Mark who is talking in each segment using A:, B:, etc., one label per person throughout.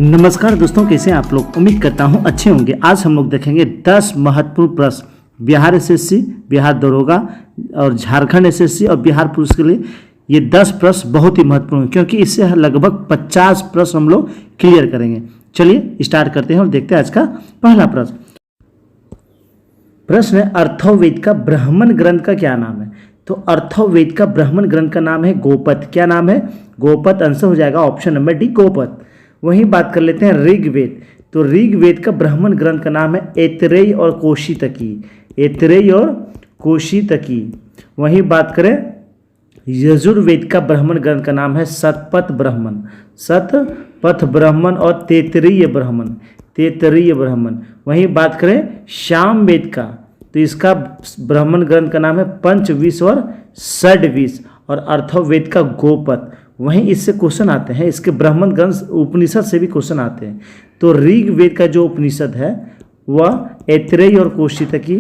A: नमस्कार दोस्तों, कैसे हैं आप लोग। उम्मीद करता हूं अच्छे होंगे। आज हम लोग देखेंगे 10 महत्वपूर्ण प्रश्न बिहार एसएससी, बिहार दरोगा और झारखंड एसएससी और बिहार पुलिस के लिए। ये 10 प्रश्न बहुत ही महत्वपूर्ण हैं क्योंकि इससे लगभग 50 प्रश्न हम लोग क्लियर करेंगे। चलिए स्टार्ट करते हैं और देखते हैं आज का पहला प्रश्न। प्रश्न है, अर्थववेद का ब्राह्मण ग्रंथ का क्या नाम है। तो अर्थववेद का ब्राह्मण ग्रंथ का नाम है गोपद। क्या नाम है? गोपद। आंसर हो जाएगा ऑप्शन नंबर डी, गोपद। वहीं बात कर लेते हैं ऋग्वेद। तो ऋग्वेद का ब्राह्मण ग्रंथ का नाम है ऐतरेय और कौशितकी। ऐतरेय और कौशितकी। वहीं बात करें यजुर्वेद का ब्राह्मण ग्रंथ का नाम है शतपथ ब्राह्मण। शतपथ ब्राह्मण और तैत्तिरीय ब्राह्मण। तैत्तिरीय ब्राह्मण। वहीं बात करें सामवेद का, तो इसका ब्राह्मण ग्रंथ का नाम है पंचविंश और षड्विंश। और अर्थववेद का गोपद। वहीं इससे क्वेश्चन आते हैं, इसके ब्राह्मण ग्रंथ उपनिषद से भी क्वेश्चन आते हैं। तो ऋग्वेद का जो उपनिषद है वह ऐतरेय और कौशितकी।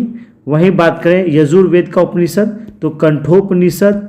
A: वहीं बात करें यजुर्वेद का उपनिषद तो कंठोपनिषद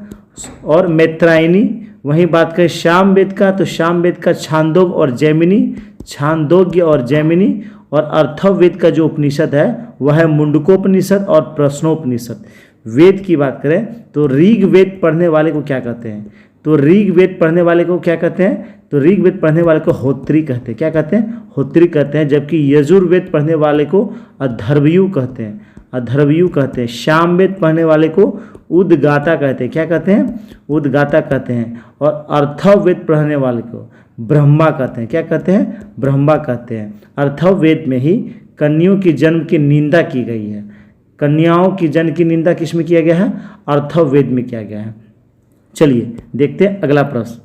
A: और मैत्रायणी। वहीं बात करें सामवेद का, तो सामवेद का छांदोग्य और जैमिनी। छांदोग्य और जैमिनी। और अर्थववेद का जो उपनिषद है वह है मुंडकोपनिषद और प्रश्नोपनिषद। वेद की बात करें तो ऋग्वेद पढ़ने वाले को क्या कहते हैं? तो ऋग्वेद पढ़ने वाले को क्या कहते हैं? तो ऋग्वेद पढ़ने वाले को होत्री कहते हैं। क्या कहते हैं? होत्री कहते हैं। जबकि यजुर्वेद पढ़ने वाले को अथर्वयु कहते हैं। अथर्वयु कहते हैं। सामवेद पढ़ने वाले को उद्गाता कहते हैं। क्या कहते हैं? उद्गाता कहते हैं। और अर्थववेद पढ़ने वाले को ब्रह्मा कहते हैं। क्या कहते हैं? ब्रह्मा कहते हैं। अर्थववेद में ही कन्याओं की जन्म की निंदा की गई है। कन्याओं की जन्म की निंदा किस में किया गया है? अर्थववेद में किया गया है। चलिए देखते हैं अगला प्रश्न।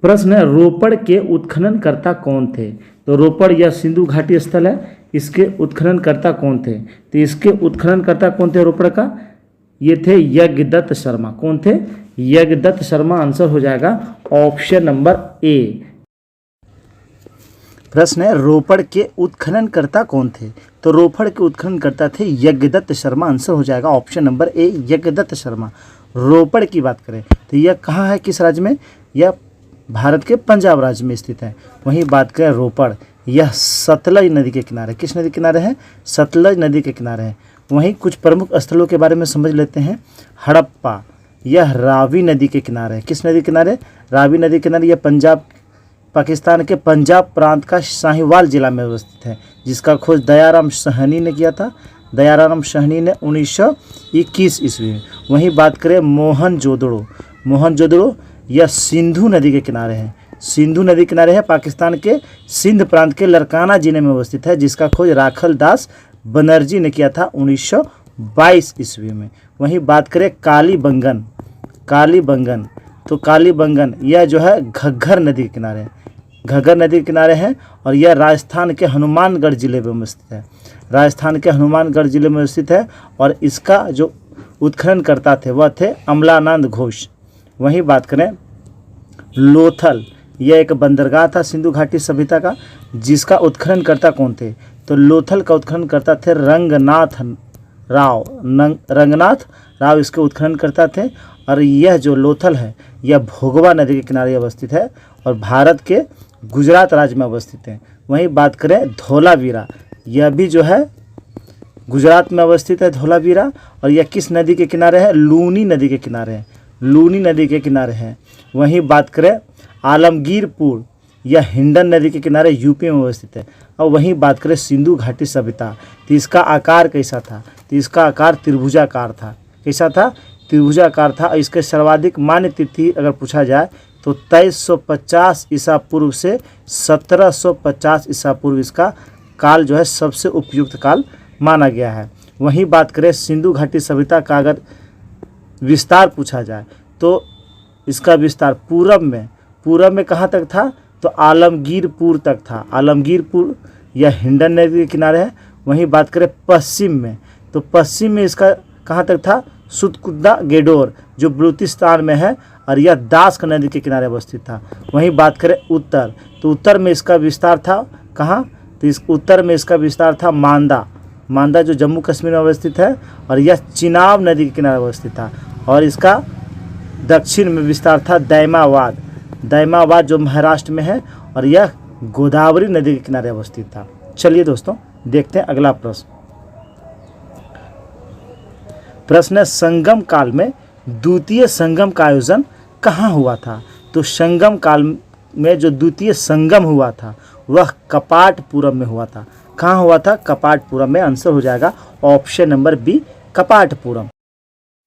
A: प्रश्न है, रोपड़ के उत्खननकर्ता कौन थे। तो रोपड़ यह सिंधु घाटी स्थल है, इसके उत्खननकर्ता कौन थे? तो इसके उत्खननकर्ता कौन थे रोपड़ का? ये थे यज्ञदत्त शर्मा। कौन थे? यज्ञदत्त शर्मा। आंसर हो जाएगा ऑप्शन नंबर ए। प्रश्न है, रोपड़ के उत्खननकर्ता कौन थे। तो रोपड़ के उत्खननकर्ता थे यज्ञदत्त शर्मा। आंसर हो जाएगा option number A, Yagyadatt Sharma. Ropar की बात करें तो यह कहाँ है, किस राज्य में? यह भारत के पंजाब राज्य में स्थित है। वहीं बात करें रोपड़, यह सतलज नदी के किनारे। किस नदी के किनारे है? सतलज नदी के किनारे है। वहीं कुछ प्रमुख स्थलों के बारे में समझ लेते हैं। हड़प्पा, यह रावी नदी के किनारे है। किस नदी के किनारे? रावी नदी के किनारे। यह पाकिस्तान के पंजाब प्रांत का साहिवाल जिला में अवस्थित है, जिसका खोज दयाराम साहनी ने किया था। दयाराम साहनी ने 1921 ईस्वी में। वहीं बात करें मोहनजोदड़ो। मोहनजोदड़ो यह सिंधु नदी के किनारे है। सिंधु नदी किनारे है, पाकिस्तान के सिंध प्रांत के लरकाना जिले में अवस्थित है, जिसका खोज राखल दास बनर्जी ने किया था 1922 ईस्वी में। वहीं बात करें कालीबंगन। कालीबंगन, तो कालीबंगन यह जो है घग्गर नदी के किनारे है। घग्गर नदी के किनारे है और यह राजस्थान के हनुमानगढ़ जिले में स्थित है। राजस्थान के हनुमानगढ़ जिले में स्थित है। और इसका जो उत्खनन करता थे वह थे अमलानंद घोष। वहीं बात करें लोथल, यह एक बंदरगाह था सिंधु घाटी सभ्यता का, जिसका उत्खनन करता कौन थे। तो लोथल का उत्खनन करता थे रंगनाथ राव। रंगनाथ राव इसके उत्खनन करता थे। और यह जो लोथल है यह भोगवा नदी के किनारे अवस्थित है और भारत के गुजरात राज्य में अवस्थित है। वहीं बात करें धोलावीरा, यह भी जो है गुजरात में अवस्थित है धोलावीरा। और यह किस नदी के किनारे है? लूनी नदी के किनारे है। लूनी नदी के किनारे है। वहीं बात करें आलमगीरपुर, यह हिंडन नदी के किनारे यूपी में अवस्थित है। और वहीं बात करें सिंधु घाटी सभ्यता, तो इसका आकार कैसा था? तो इसका आकार त्रिभुजाकार था। कैसा था? त्रिभुजाकार था। और इसके सर्वाधिक मान्य तिथि अगर पूछा जाए तो 2350 ईसा पूर्व से 1750 ईसा पूर्व इसका काल जो है सबसे उपयुक्त काल माना गया है। वहीं बात करें सिंधु घाटी सभ्यता का अगर विस्तार पूछा जाए तो इसका विस्तार पूरब में कहाँ तक था? तो आलमगीरपुर तक था। आलमगीरपुर यह हिंडन नदी के किनारे है। वहीं बात करें पश्चिम में, तो पश्चिम में इसका कहाँ तक था? सुतकुद्दा गेडोर जो बलूचिस्तान में है और यह दास्क नदी के किनारे अवस्थित था। वहीं बात करें उत्तर, तो उत्तर में इसका विस्तार था कहाँ? तो इस उत्तर में इसका विस्तार था मांदा जो जम्मू कश्मीर में अवस्थित है। और यह चिनाब नदी के किनारे अवस्थित था। और इसका दक्षिण में विस्तार था दैमाबाद। दैमाबाद जो महाराष्ट्र में है और यह गोदावरी नदी के किनारे अवस्थित था। चलिए दोस्तों देखते हैं अगला प्रश्न। प्रश्न है संगम काल में द्वितीय संगम का आयोजन कहाँ हुआ था? तो संगम काल में जो द्वितीय संगम हुआ था वह कपाटपुरम में हुआ था। कहाँ हुआ था? कपाटपुरम में। आंसर हो जाएगा ऑप्शन नंबर बी, कपाटपुरम।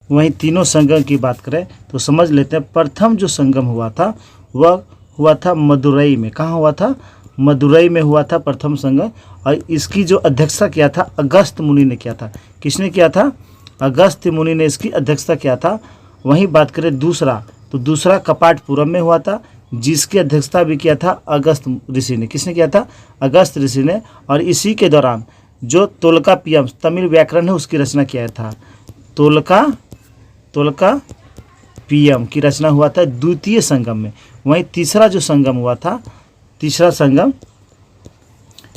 A: वहीं तीनों संगम की बात करें तो समझ लेते हैं। प्रथम जो संगम हुआ था वह हुआ था मदुरई में। कहाँ हुआ था? मदुरई में हुआ था प्रथम संगम, और इसकी जो अध्यक्षता किया था अगस्त मुनि ने किया था। किसने किया था? अगस्त मुनि ने इसकी अध्यक्षता किया था। वहीं बात करें दूसरा, तो दूसरा कपाटपुरम में हुआ था, जिसकी अध्यक्षता भी किया था अगस्त ऋषि ने। किसने किया था? अगस्त ऋषि ने। और इसी के दौरान जो तोलकाप्पियम तमिल व्याकरण है उसकी रचना किया था। तोलकाप्पियम की रचना हुआ था द्वितीय संगम में। वहीं तीसरा जो संगम हुआ था, तीसरा संगम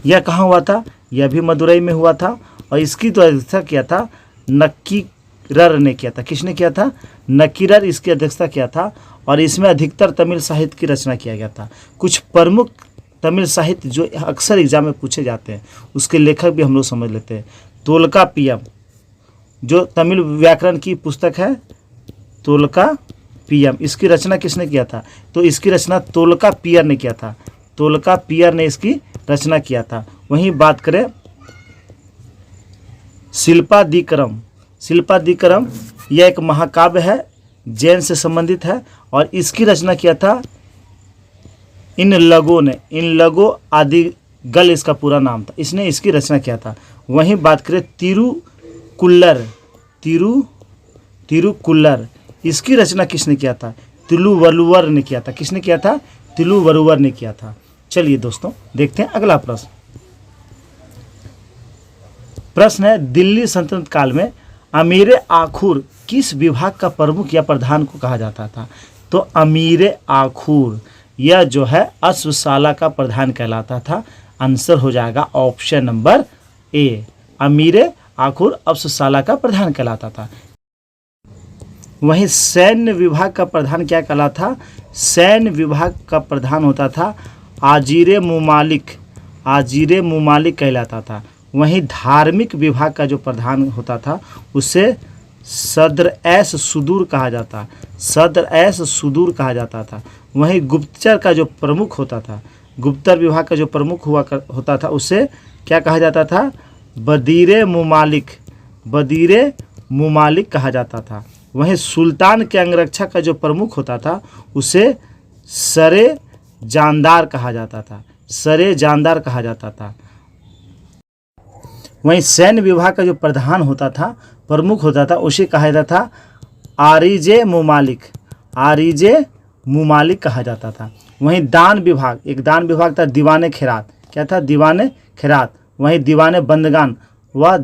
A: यह कहाँ हुआ था? यह भी मदुरई में हुआ था, और इसकी तो अध्यक्षता किया था नक्कीरर ने किया था। किसने किया था? नक्कीरर इसकी अध्यक्षता किया था, और इसमें अधिकतर तमिल साहित्य की रचना किया गया था। कुछ प्रमुख तमिल साहित्य जो अक्सर एग्जाम में पूछे जाते हैं उसके लेखक भी हम लोग समझ लेते हैं। तोलकाप्पियम जो तमिल व्याकरण की पुस्तक है, तोलकाप्पियम, इसकी रचना किसने किया था? तो इसकी रचना तोलकाप्पियर ने किया था। तोलकाप्पियर ने इसकी रचना किया था। वहीं बात करें शिल्पादिकरम, शिल्पादिकरम यह एक महाकाव्य है, जैन से संबंधित है, और इसकी रचना किया था इन लगो ने। इन लगो आदिगल इसका पूरा नाम था, इसने इसकी रचना किया था। वहीं बात करें तिरुकुल्लर, इसकी रचना किसने किया था? तिरुवल्लुवर ने किया था। किसने किया था? तिरुवल्लुवर ने किया था। चलिए दोस्तों देखते हैं अगला प्रश्न। प्रश्न है दिल्ली सल्तनत काल में अमीर आखुर किस विभाग का प्रमुख या प्रधान को कहा जाता था? तो अमीर आखुर यह जो है अश्वशाला का प्रधान कहलाता था। आंसर हो जाएगा ऑप्शन नंबर ए, अमीर आखुर अश्वशाला का प्रधान कहलाता था। वहीं सैन्य विभाग का प्रधान क्या कहलाता था? सैन्य विभाग का प्रधान होता था आजीरे मुमालिक, आजीरे मुमालिक कहलाता था। वहीं धार्मिक विभाग का जो प्रधान होता था उसे सदर एस सुदूर कहा जाता, सदर एस सुदूर कहा जाता था। वहीं गुप्तचर का जो प्रमुख होता था, गुप्तचर विभाग का जो प्रमुख होता था उसे क्या कहा जाता था? बदीरे मुमालिक, बदीरे मुमालिक कहा जाता था। वहीं सुल्तान के अंगरक्षक का जो प्रमुख होता था उसे सरे जानदार कहा जाता था, सरे जानदार कहा जाता था। वहीं सैन्य विभाग का जो प्रधान होता था, प्रमुख होता था, उसे कहा जाता था आरिजे मुमालिक, आरिजे मुमालिक कहा जाता था। वहीं दान विभाग, एक दान विभाग था दीवाने खैरात, क्या था? दीवाने खैरात। वहीं दीवाने बंदगान वह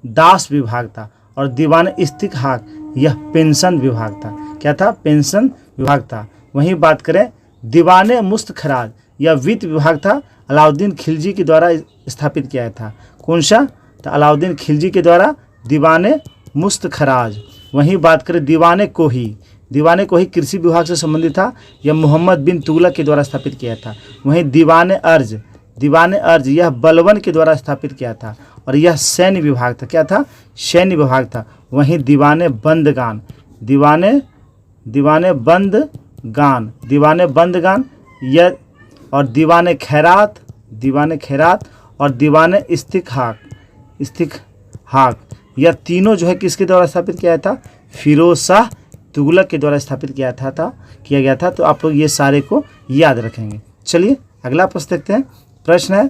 A: दास विभाग था, और दीवाने इस्तिकहाक यह पेंशन विभाग था। क्या था? पेंशन विभाग था। वहीं बात करें दीवाने मुस्तखराज यह वित्त विभाग था, अलाउद्दीन खिलजी के द्वारा स्थापित किया था। कौन सा? तो अलाउद्दीन खिलजी के द्वारा दीवाने मुस्तखराज। वहीं बात करें दीवाने कोही, दीवाने कोही कृषि विभाग से संबंधित था, यह मोहम्मद बिन तुगलक के द्वारा स्थापित किया था। वहीं दीवाने अर्ज, दीवाने अर्ज यह बलवन के द्वारा स्थापित किया था, और यह सैन्य विभाग था। क्या था? सैन्य विभाग था। वहीं दीवाने बंदगान, दीवाने बंदगान यह, और दीवाने खैरात, दीवाने खैरात और दीवाने इस्तिकहाक यह तीनों जो है किसके द्वारा स्थापित किया था? फिरोज शाह तुगलक के द्वारा स्थापित किया गया था। तो आप लोग ये सारे को याद रखेंगे। चलिए अगला प्रश्न देखते हैं। प्रश्न है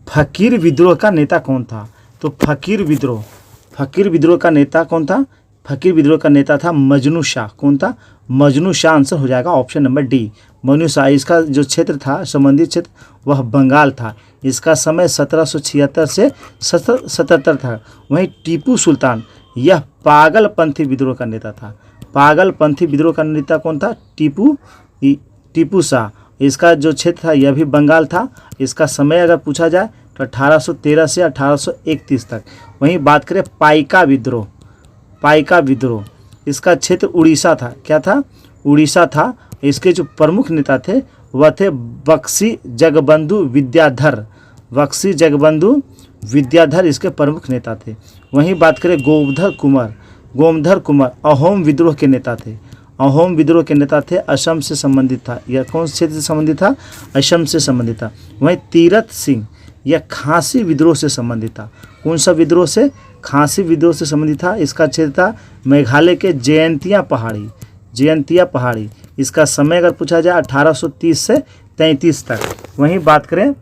A: फकीर विद्रोह का नेता कौन था? तो फकीर विद्रोह का नेता कौन था? फकीर विद्रोह का नेता था मजनू शाह। कौन था? मजनू शाह। आंसर हो जाएगा option number D, Majnu Shah. इसका जो क्षेत्र था, संबंधित क्षेत्र, वह बंगाल था। इसका समय 1776 से 1777 था। वहीं टीपू सुल्तान यह पागलपंथी विद्रोह का नेता था। पागलपंथी विद्रोह का नेता कौन था? टीपू शाह। इसका जो क्षेत्र था यह भी बंगाल था। इसका समय अगर पूछा जाए तो 1813 से 1831 तक। वहीं बात करें पाइका विद्रोह, इसका क्षेत्र उड़ीसा था। क्या था? उड़ीसा था। इसके जो प्रमुख नेता थे वह थे बख्शी जगबंधु विद्याधर। बख्शी जगबंधु विद्याधर इसके प्रमुख नेता थे। वहीं बात करें गोमधर कुमार अहोम विद्रोह के नेता थे। अहोम विद्रोह के नेता थे, असम से संबंधित था। यह कौन से क्षेत्र से संबंधित था? असम से संबंधित था। वहीं तीरथ सिंह यह खासी विद्रोह से संबंधित था। कौन सा विद्रोह से? खासी विद्रोह से संबंधित था। इसका क्षेत्र था मेघालय के जयंतिया पहाड़ी। इसका समय अगर पूछा जाए 1830 से 33 तक। वहीं बात करें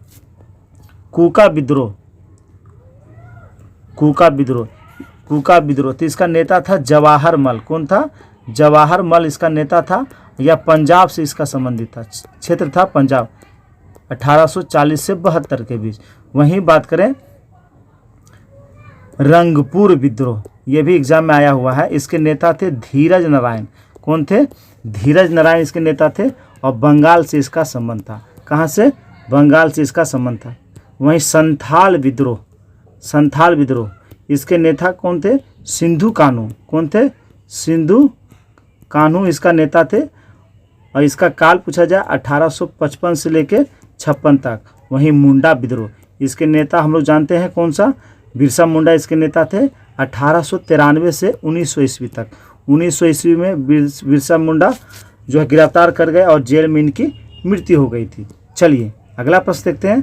A: कूका विद्रोह तो इसका नेता था जवाहर मल। कौन था? जवाहर मल इसका नेता था। यह पंजाब से इसका संबंधित था। क्षेत्र था पंजाब, 1840 से 72 के बीच। वहीं बात करें रंगपुर विद्रोह, यह भी एग्जाम में आया हुआ है। इसके नेता थे धीरज नारायण। कौन थे? धीरज नारायण इसके नेता थे और बंगाल से इसका संबंध था। कहाँ से? बंगाल से इसका संबंध था। वहीं संथाल विद्रोह इसके नेता कौन थे? सिंधु कान्हू। कौन थे? सिंधु कान्हू इसका नेता थे और इसका काल पूछा जाए 1855 से लेकर 56 तक। वहीं मुंडा विद्रोह इसके नेता हम लोग जानते हैं कौन सा? बिरसा मुंडा इसके नेता थे 1893 से 1900 ईस्वी तक। 1900 ईस्वी में बिरसा मुंडा जो है गिरफ्तार कर गए और जेल में इनकी मृत्यु हो गई थी। चलिए अगला प्रश्न देखते हैं।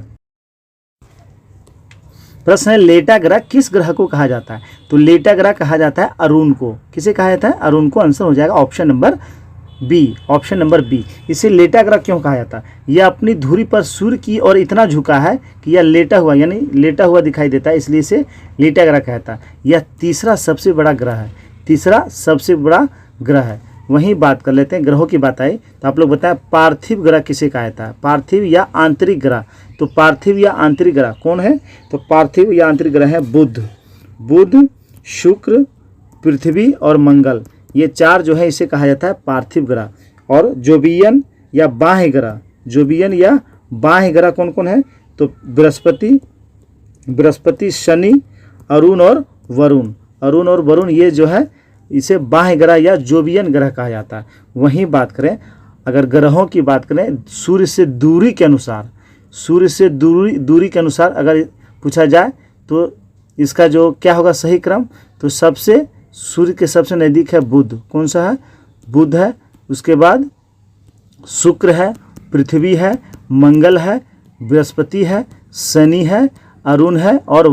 A: प्रश्न है लेटा ग्रह किस ग्रह को कहा जाता है? तो लेटा ग्रह कहा जाता है अरुण को। किसे कहा जाता है? अरुण को। आंसर हो जाएगा ऑप्शन नंबर बी। इसे लेटा ग्रह क्यों कहा जाता है? यह अपनी धुरी पर सूर्य की ओर इतना झुका है कि यह लेटा हुआ दिखाई देता है, इसलिए इसे लेटा ग्रह कहता है। यह तीसरा सबसे बड़ा ग्रह है। वहीं बात कर लेते हैं, ग्रहों की बात आई तो आप लोग बताएं पार्थिव ग्रह किसे कहा जाता है? पार्थिव या आंतरिक ग्रह? तो पार्थिव या आंतरिक ग्रह कौन है? तो पार्थिव या आंतरिक ग्रह है बुध, शुक्र, पृथ्वी और मंगल। ये चार जो है इसे कहा जाता है पार्थिव ग्रह। और जोबियन या बाह्य ग्रह कौन कौन है? तो बृहस्पति, शनि, अरुण और वरुण ये जो है इसे बाह्य ग्रह या जोबियन ग्रह कहा जाता है। वहीं बात करें अगर ग्रहों की बात करें सूर्य से दूरी के अनुसार अगर पूछा जाए तो इसका जो क्या होगा सही क्रम? तो सूर्य के सबसे नज़दीक है बुध। कौन सा है? बुध है। उसके बाद शुक्र है, पृथ्वी है, मंगल है, बृहस्पति है, शनि है, अरुण है और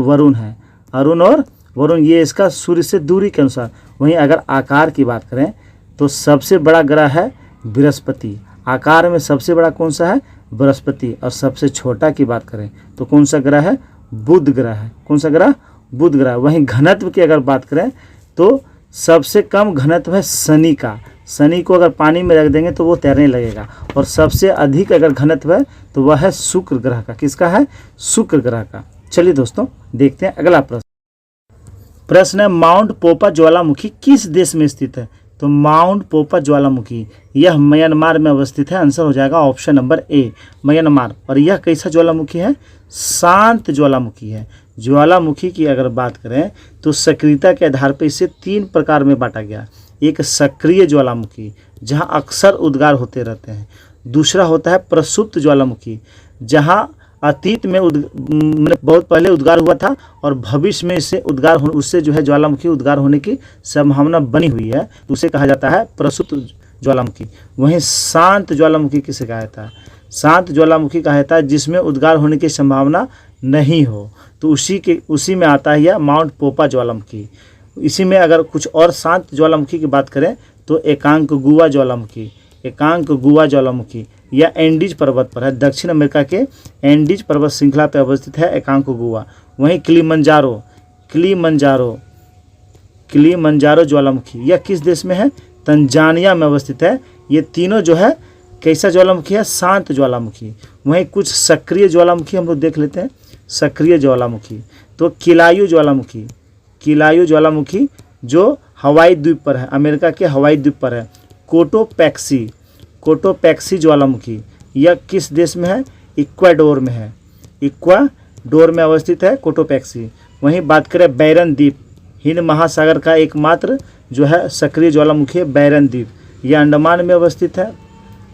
A: वरुण ये इसका सूर्य से दूरी के अनुसार। वहीं अगर आकार की बात करें तो सबसे बड़ा ग्रह है बृहस्पति। आकार में सबसे बड़ा कौन सा है? बृहस्पति। और सबसे छोटा की बात करें तो कौन सा ग्रह है? बुध ग्रह है। कौन सा ग्रह? बुध ग्रह। वहीं घनत्व की अगर बात करें तो सबसे कम घनत्व है शनि का। शनि को अगर पानी में रख देंगे तो वो तैरने लगेगा। और सबसे अधिक अगर घनत्व है तो वह है शुक्र ग्रह का। किसका है? शुक्र ग्रह का। चलिए दोस्तों देखते हैं अगला प्रश्न है माउंट पोपा ज्वालामुखी किस देश में स्थित है? तो माउंट पोपा ज्वालामुखी यह म्यांमार में अवस्थित है। आंसर हो जाएगा ऑप्शन नंबर ए, म्यांमार। और यह कैसा ज्वालामुखी है? शांत ज्वालामुखी है। ज्वालामुखी की अगर बात करें तो सक्रियता के आधार पर इसे 3 प्रकार में बांटा गया। एक सक्रिय ज्वालामुखी जहां अक्सर उद्गार होते रहते हैं। दूसरा होता है प्रसुप्त ज्वालामुखी जहां अतीत में बहुत पहले उद्गार हुआ था और भविष्य में उससे जो है ज्वालामुखी उद्गार होने की संभावना बनी हुई है, उसे कहा जाता है प्रसुप्त ज्वालामुखी। वहीं शांत ज्वालामुखी किसे कहा जाता है? शांत ज्वालामुखी कहा जाता है जिसमें उद्गार होने की संभावना नहीं हो। तो उसी में आता है यह माउंट पोपा ज्वालामुखी। इसी में अगर कुछ और शांत ज्वालामुखी की बात करें तो एकांकगुआ ज्वालामुखी यह एंडीज पर्वत पर है। दक्षिण अमेरिका के एंडीज पर्वत श्रृंखला पर अवस्थित है एकांकगुआ। वहीं किलिमंजारो ज्वालामुखी यह किस देश में है? तंजानिया में अवस्थित है। ये तीनों जो है कैसा ज्वालामुखी है? शांत ज्वालामुखी। वहीं कुछ सक्रिय ज्वालामुखी हम लोग देख लेते हैं। सक्रिय ज्वालामुखी तो किलायू ज्वालामुखी जो हवाई द्वीप पर है, अमेरिका के हवाई द्वीप पर है। कोटोपैक्सी ज्वालामुखी यह किस देश में है? इक्वाडोर में है। इक्वाडोर में अवस्थित है कोटोपैक्सी। वहीं बात करें बैरन द्वीप, हिंद महासागर का एकमात्र जो है सक्रिय ज्वालामुखी है बैरन द्वीप। यह अंडमान में अवस्थित है।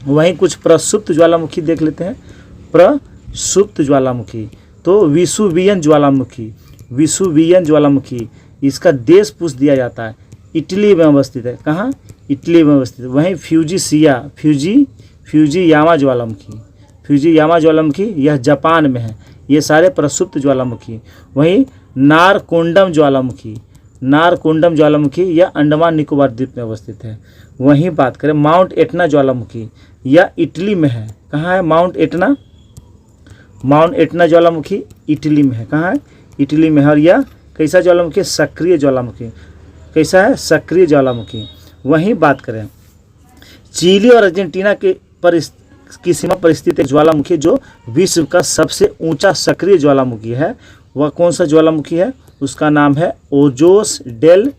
A: वहीं कुछ प्रसुप्त ज्वालामुखी देख लेते हैं। प्रसुप्त ज्वालामुखी, तो विसुवियन ज्वालामुखी, विसुवियन ज्वालामुखी, इसका देश पूछ दिया जाता है, इटली में अवस्थित है। कहाँ? इटली में अवस्थित है। वहीं फ्यूजियामा ज्वालामुखी, फ्यूजियामा ज्वालामुखी यह जापान में है। ये सारे प्रसुप्त ज्वालामुखी। वहीं नारकोंडम ज्वालामुखी, नारकोंडम ज्वालामुखी यह अंडमान निकोबार द्वीप में अवस्थित है। वहीं बात करें माउंट एटना ज्वालामुखी, यह इटली में है। कहाँ है माउंट एटना? माउंट एटना ज्वालामुखी इटली में है। कहाँ है? इटली में है। और यह कैसा ज्वालामुखी? सक्रिय ज्वालामुखी। कैसा है? सक्रिय ज्वालामुखी। वहीं बात करें चिली और अर्जेंटीना की सीमा पर स्थित एक ज्वालामुखी जो विश्व का सबसे ऊंचा सक्रिय ज्वालामुखी है, वह कौन सा ज्वालामुखी है? उसका नाम है Ojos del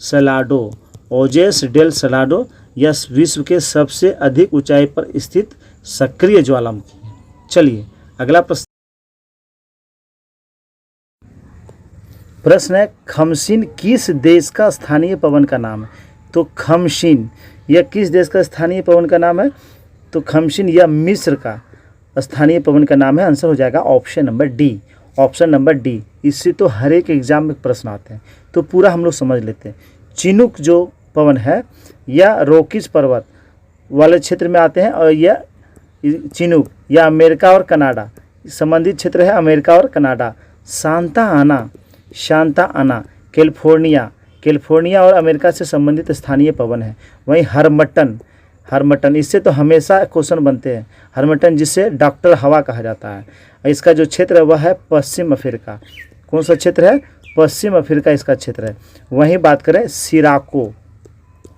A: Salado, Ojos del Salado. यह विश्व के सबसे अधिक ऊंचाई पर स्थित सक्रिय ज्वालामुखी है। चलिए अगला प्रश्न है, खमसिन किस देश का स्थानीय पवन का नाम है? तो खमसिन यह किस देश का स्थानीय पवन का नाम है? तो खमसिन यह मिस्र का स्थानीय पवन का नाम है। आंसर हो जाएगा option number D, option number D. इससे तो हर एक एग्जाम में प्रश्न आते हैं, तो पूरा हम लोग समझ लेते हैं। चिनूक जो पवन है यह रॉकीज पर्वत वाले क्षेत्र में आते हैं, और यह चिनूक यह अमेरिका और कनाडा संबंधित क्षेत्र है, अमेरिका और कनाडा। शांता आना कैलिफोर्निया और अमेरिका से संबंधित स्थानीय पवन है। वहीं हरमटन इससे तो हमेशा क्वेश्चन बनते हैं। हरमटन जिसे डॉक्टर हवा कहा जाता है, इसका जो क्षेत्र है वह है पश्चिम अफ्रीका। कौन सा क्षेत्र है? पश्चिम अफ्रीका इसका क्षेत्र है। वहीं बात करें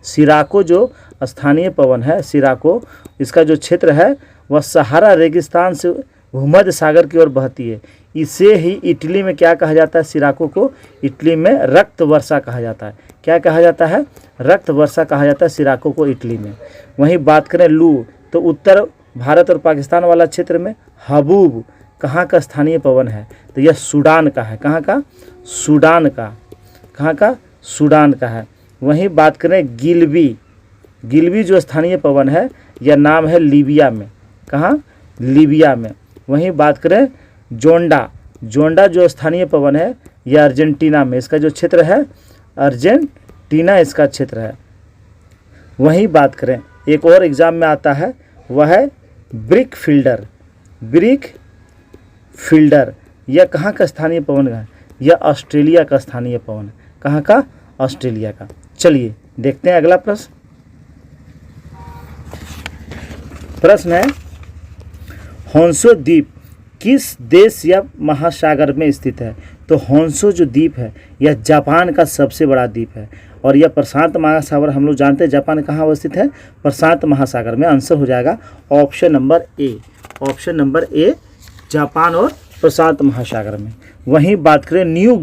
A: सिराको जो स्थानीय पवन है, सिराको इसका जो क्षेत्र है वह सहारा रेगिस्तान से भूमध्य सागर की ओर बहती है। इसे ही इटली में क्या कहा जाता है? सिराको को इटली में रक्त वर्षा कहा जाता है। क्या कहा जाता है? रक्त वर्षा कहा जाता है सिराको को इटली में। वहीं बात करें लू, तो उत्तर भारत और पाकिस्तान वाला क्षेत्र में हबूब कहाँ का स्थानीय पवन है? तो यह सूडान का है। कहाँ का? सूडान का। कहाँ का? सूडान का है। वहीं बात करें गिलबी जो स्थानीय पवन है यह नाम है लीबिया में। कहाँ? लीबिया में। वहीं बात करें जोंडा जो स्थानीय पवन है यह अर्जेंटीना में, इसका जो क्षेत्र है अर्जेंटीना इसका क्षेत्र है। वहीं बात करें एक और एग्जाम में आता है, वह है ब्रिक फील्डर। यह कहाँ का स्थानीय पवन है? यह ऑस्ट्रेलिया का स्थानीय पवन है। कहाँ का? ऑस्ट्रेलिया का। चलिए देखते हैं अगला प्रश्न है, होन्शो द्वीप किस देश या महासागर में स्थित है? तो होन्शो जो द्वीप है यह जापान का सबसे बड़ा द्वीप है, और यह प्रशांत महासागर, हम लोग जानते हैं जापान कहाँ अवस्थित है? प्रशांत महासागर में। आंसर हो जाएगा ऑप्शन नंबर ए, ऑप्शन नंबर ए, जापान और प्रशांत महासागर में। वहीं बात करें न्यू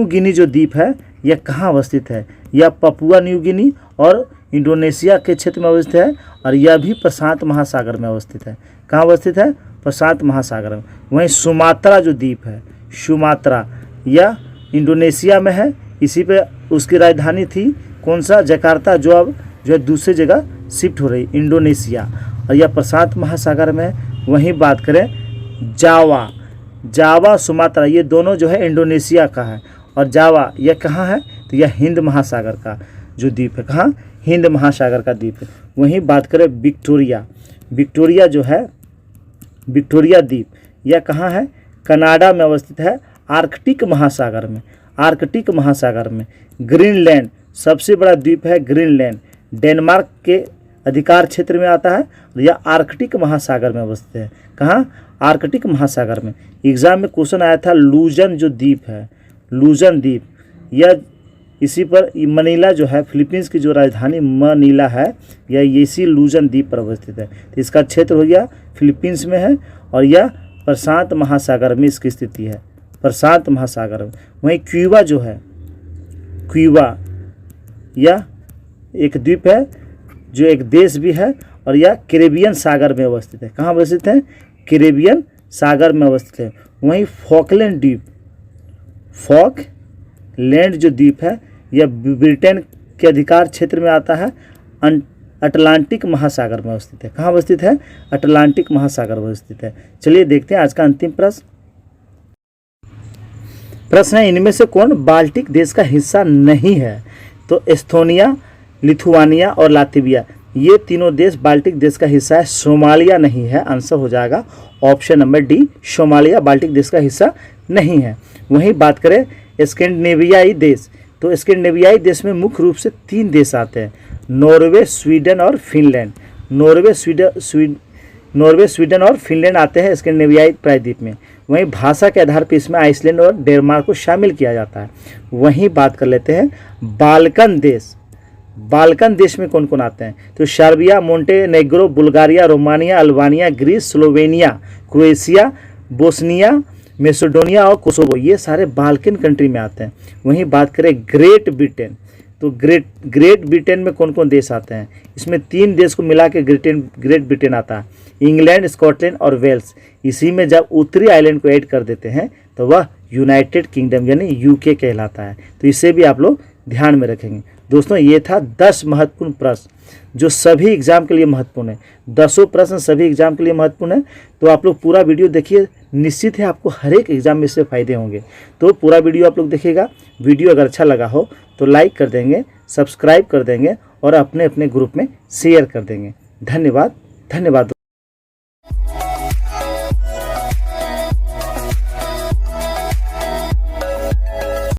A: गिनी जो द्वीप है यह कहाँ अवस्थित है? यह पपुआ न्यू गिनी और इंडोनेशिया के क्षेत्र में अवस्थित है, और यह भी प्रशांत महासागर में अवस्थित है। कहाँ अवस्थित है? प्रशांत महासागर में। वहीं सुमात्रा जो द्वीप है, सुमात्रा यह इंडोनेशिया में है। इसी पे उसकी राजधानी थी कौन सा? जकार्ता, जो अब जो है दूसरी जगह शिफ्ट हो रही, इंडोनेशिया, और यह प्रशांत महासागर में है। वहीं बात करें जावा सुमात्रा, ये दोनों जो है इंडोनेशिया का है, और जावा यह कहाँ है? तो यह हिंद महासागर का जो द्वीप है। कहाँ? हिंद महासागर का द्वीप है। वहीं बात करें विक्टोरिया जो है, विक्टोरिया द्वीप यह कहाँ है? कनाडा में अवस्थित है, आर्कटिक महासागर में। ग्रीनलैंड सबसे बड़ा द्वीप है, ग्रीनलैंड डेनमार्क के अधिकार क्षेत्र में आता है, और यह आर्कटिक महासागर में अवस्थित है। कहाँ? आर्कटिक महासागर में। एग्जाम में क्वेश्चन आया था लूजन जो द्वीप है, लूजन द्वीप, यह इसी पर मनीला जो है, फिलीपींस की जो राजधानी मनीला है, यह इसी लूजन द्वीप पर अवस्थित है। तो इसका क्षेत्र हो गया फिलीपींस में है, और यह प्रशांत महासागर में इसकी स्थिति है, प्रशांत महासागर में। वहीं क्यूबा जो है, क्यूबा यह एक द्वीप है जो एक देश भी है, और यह कैरेबियन सागर में अवस्थित है। कहाँ अवस्थित है? कैरेबियन सागर में अवस्थित है। वहीं फॉकलैंड द्वीप, फॉकलैंड जो द्वीप है यह ब्रिटेन के अधिकार क्षेत्र में आता है, अटलांटिक महासागर में अवस्थित है। कहाँ अवस्थित है? अटलांटिक महासागर में अवस्थित है। चलिए देखते हैं आज का अंतिम प्रश्न। प्रश्न है, इनमें से कौन बाल्टिक देश का हिस्सा नहीं है? तो एस्थोनिया, लिथुआनिया और लातविया, ये तीनों देश बाल्टिक देश का हिस्सा है। सोमालिया नहीं है। आंसर हो जाएगा option number D, Somalia Baltic देश का हिस्सा नहीं है। वहीं बात करें स्कैंडिनेवियाई देश, तो स्कैंडिनेवियाई देश में मुख्य रूप से 3 देश आते हैं, नॉर्वे, स्वीडन और फिनलैंड। नॉर्वे, स्वीडन और फिनलैंड आते हैं स्कैंडिनेवियाई प्रायद्वीप में। वहीं भाषा के आधार पर इसमें आइसलैंड और डेनमार्क को शामिल किया जाता है। वहीं बात कर लेते हैं बाल्कन देश। बाल्कन देश में कौन कौन आते हैं? तो Serbia, Montenegro, Bulgaria, Romania, Albania, Greece, Slovenia, Croatia, Bosnia, Macedonia और कोसोवो, ये सारे बाल्कन कंट्री में आते हैं। वहीं बात करें ग्रेट ब्रिटेन, तो ग्रेट ब्रिटेन में कौन कौन देश आते हैं? इसमें 3 देश को मिला के ग्रेट ब्रिटेन आता है, इंग्लैंड, स्कॉटलैंड और वेल्स। इसी में जब उत्तरी आइलैंड को ऐड कर देते हैं तो वह यूनाइटेड किंगडम यानी यूके कहलाता है। तो इसे भी आप लोग ध्यान में रखेंगे। दोस्तों ये था 10 महत्वपूर्ण प्रश्न जो सभी एग्जाम के लिए महत्वपूर्ण है। 10 प्रश्न सभी एग्जाम के लिए महत्वपूर्ण है। तो आप लोग पूरा वीडियो देखिए, निश्चित है आपको हर एक एग्जाम में इससे फ़ायदे होंगे। तो पूरा वीडियो आप लोग देखिएगा। वीडियो अगर अच्छा लगा हो तो लाइक कर देंगे, सब्सक्राइब कर देंगे और अपने अपने ग्रुप में शेयर कर देंगे। धन्यवाद।